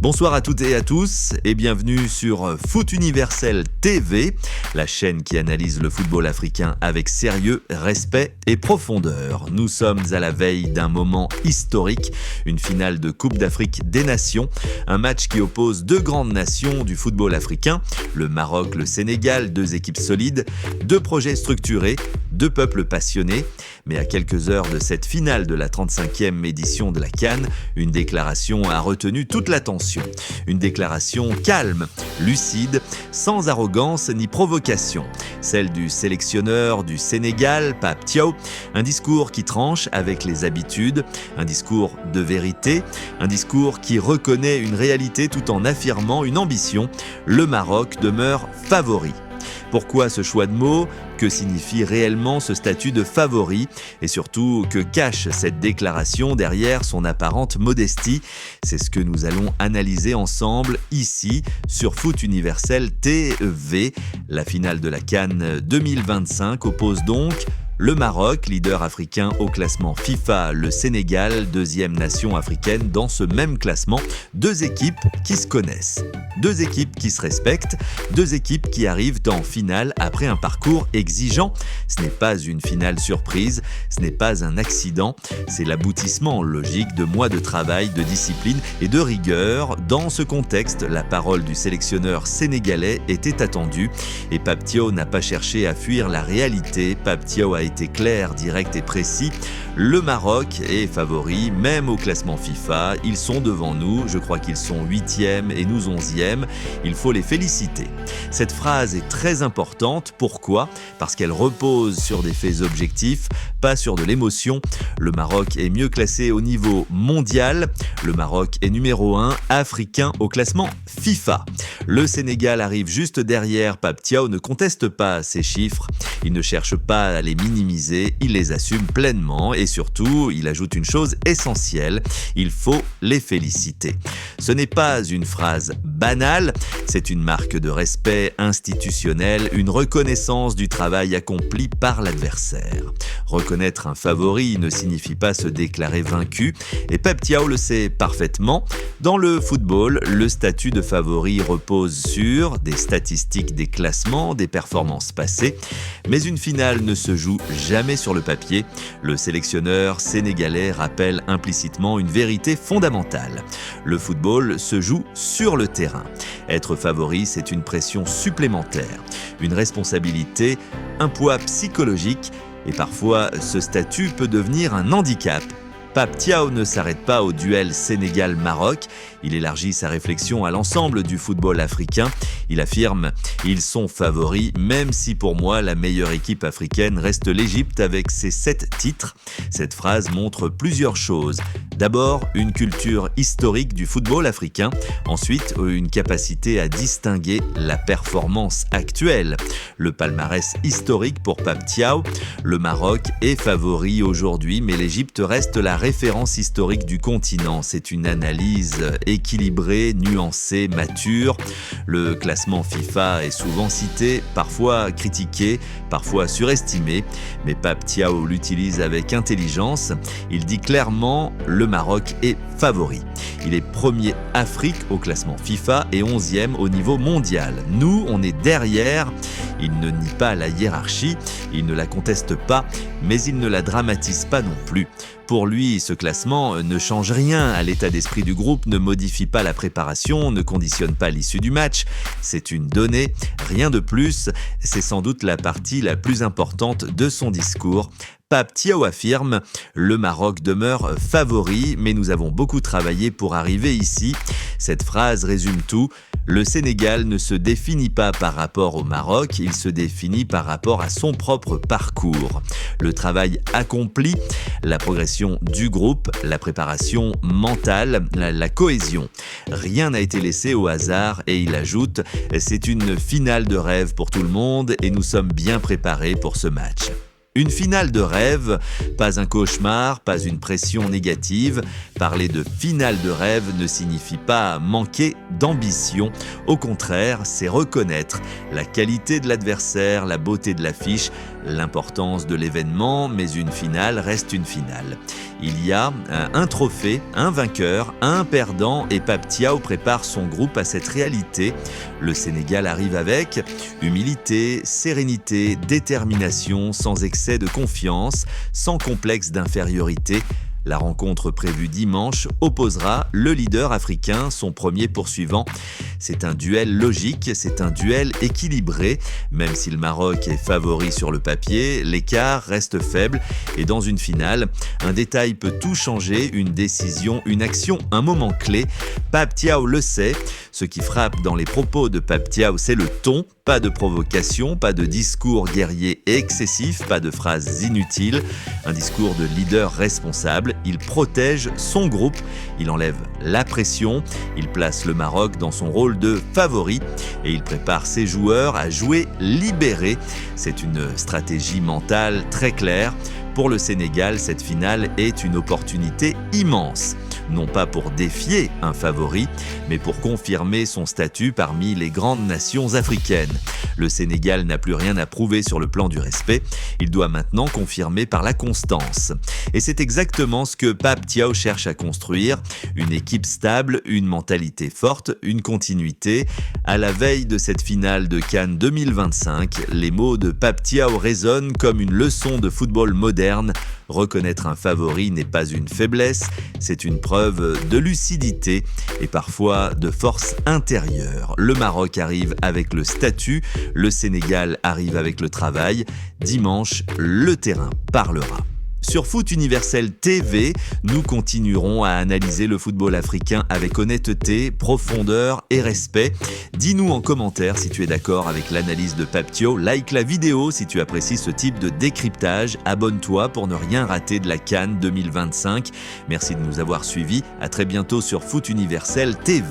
Bonsoir à toutes et à tous et bienvenue sur Foot Universel TV, la chaîne qui analyse le football africain avec sérieux, respect et profondeur. Nous sommes à la veille d'un moment historique, une finale de Coupe d'Afrique des Nations, un match qui oppose deux grandes nations du football africain, le Maroc, le Sénégal, deux équipes solides, deux projets structurés, deux peuples passionnés. Mais à quelques heures de cette finale de la 35e édition de la CAN, une déclaration a retenu toute l'attention. Une déclaration calme, lucide, sans arrogance ni provocation. Celle du sélectionneur du Sénégal, Pape Thiaw. Un discours qui tranche avec les habitudes, un discours de vérité, un discours qui reconnaît une réalité tout en affirmant une ambition. Le Maroc demeure favori. Pourquoi ce choix de mots ? Que signifie réellement ce statut de favori ? Et surtout, que cache cette déclaration derrière son apparente modestie ? C'est ce que nous allons analyser ensemble ici sur Foot Universel TV. La finale de la CAN 2025 oppose donc le Maroc, leader africain au classement FIFA, le Sénégal, deuxième nation africaine dans ce même classement. Deux équipes qui se connaissent, deux équipes qui se respectent, deux équipes qui arrivent en finale après un parcours exigeant. Ce n'est pas une finale surprise, ce n'est pas un accident, c'est l'aboutissement logique de mois de travail, de discipline et de rigueur. Dans ce contexte, la parole du sélectionneur sénégalais était attendue et Pape Thiaw n'a pas cherché à fuir la réalité. Pape Thiaw a été clair, direct et précis. Le Maroc est favori, même au classement FIFA. Ils sont devant nous, je crois qu'ils sont 8e et nous 11e. Il faut les féliciter. Cette phrase est très importante. Pourquoi ? Parce qu'elle repose sur des faits objectifs, pas sur de l'émotion. Le Maroc est mieux classé au niveau mondial. Le Maroc est numéro 1 africain au classement FIFA. Le Sénégal arrive juste derrière. Pape Thiaw ne conteste pas ces chiffres. Il ne cherche pas à les minimiser, il les assume pleinement et surtout, il ajoute une chose essentielle, il faut les féliciter. Ce n'est pas une phrase banale, c'est une marque de respect institutionnel, une reconnaissance du travail accompli par l'adversaire. Reconnaître un favori ne signifie pas se déclarer vaincu et Pape Thiaw le sait parfaitement. Dans le football, le statut de favori repose sur des statistiques, des classements, des performances passées. Mais une finale ne se joue jamais sur le papier. Le sélectionneur sénégalais rappelle implicitement une vérité fondamentale. Le football se joue sur le terrain. Être favori, c'est une pression supplémentaire, une responsabilité, un poids psychologique et parfois ce statut peut devenir un handicap. Pape Thiaw ne s'arrête pas au duel Sénégal-Maroc, il élargit sa réflexion à l'ensemble du football africain. Il affirme « Ils sont favoris, même si pour moi la meilleure équipe africaine reste l'Égypte avec ses 7 titres ». Cette phrase montre plusieurs choses. D'abord, une culture historique du football africain. Ensuite, une capacité à distinguer la performance actuelle. Le palmarès historique pour Pape Thiaw. Le Maroc est favori aujourd'hui, mais l'Égypte reste la référence historique du continent. C'est une analyse équilibrée, nuancée, mature. Le classement FIFA est souvent cité, parfois critiqué, parfois surestimé, mais Pape Thiaw l'utilise avec intelligence. Il dit clairement « Le Maroc est favori ». Il est premier Afrique au classement FIFA et 11e au niveau mondial. Nous, on est derrière. Il ne nie pas la hiérarchie, il ne la conteste pas, mais il ne la dramatise pas non plus. Pour lui, ce classement ne change rien à l'état d'esprit du groupe, ne modifie pas la préparation, ne conditionne pas l'issue du match. C'est une donnée, rien de plus. C'est sans doute la partie la plus importante de son discours. Pape Thiaw affirme « Le Maroc demeure favori, mais nous avons beaucoup travaillé pour arriver ici ». Cette phrase résume tout. Le Sénégal ne se définit pas par rapport au Maroc, il se définit par rapport à son propre parcours. Le travail accompli, la progression du groupe, la préparation mentale, la cohésion. Rien n'a été laissé au hasard et il ajoute « C'est une finale de rêve pour tout le monde et nous sommes bien préparés pour ce match ». Une finale de rêve, pas un cauchemar, pas une pression négative. Parler de finale de rêve ne signifie pas manquer d'ambition. Au contraire, c'est reconnaître la qualité de l'adversaire, la beauté de l'affiche, l'importance de l'événement, mais une finale reste une finale. Il y a un trophée, un vainqueur, un perdant et Pape Thiaw prépare son groupe à cette réalité. Le Sénégal arrive avec humilité, sérénité, détermination, sans excès de confiance, sans complexe d'infériorité. La rencontre prévue dimanche opposera le leader africain, son premier poursuivant. C'est un duel logique, c'est un duel équilibré. Même si le Maroc est favori sur le papier, l'écart reste faible et dans une finale, un détail peut tout changer, une décision, une action, un moment clé. Pape Thiaw le sait. Ce qui frappe dans les propos de Pape Thiaw, c'est le ton. Pas de provocation, pas de discours guerrier et excessif, pas de phrases inutiles. Un discours de leader responsable. Il protège son groupe, il enlève la pression, il place le Maroc dans son rôle de favori et il prépare ses joueurs à jouer libérés. C'est une stratégie mentale très claire. Pour le Sénégal, cette finale est une opportunité immense. Non pas pour défier un favori, mais pour confirmer son statut parmi les grandes nations africaines. Le Sénégal n'a plus rien à prouver sur le plan du respect, il doit maintenant confirmer par la constance. Et c'est exactement ce que Pape Thiaw cherche à construire, une équipe stable, une mentalité forte, une continuité. À la veille de cette finale de CAN 2025, les mots de Pape Thiaw résonnent comme une leçon de football moderne. Reconnaître un favori n'est pas une faiblesse, c'est une preuve de lucidité et parfois de force intérieure. Le Maroc arrive avec le statut, le Sénégal arrive avec le travail. Dimanche, le terrain parlera. Sur Foot Universel TV, nous continuerons à analyser le football africain avec honnêteté, profondeur et respect. Dis-nous en commentaire si tu es d'accord avec l'analyse de Pape Thiaw. Like la vidéo si tu apprécies ce type de décryptage. Abonne-toi pour ne rien rater de la CAN 2025. Merci de nous avoir suivis. À très bientôt sur Foot Universel TV.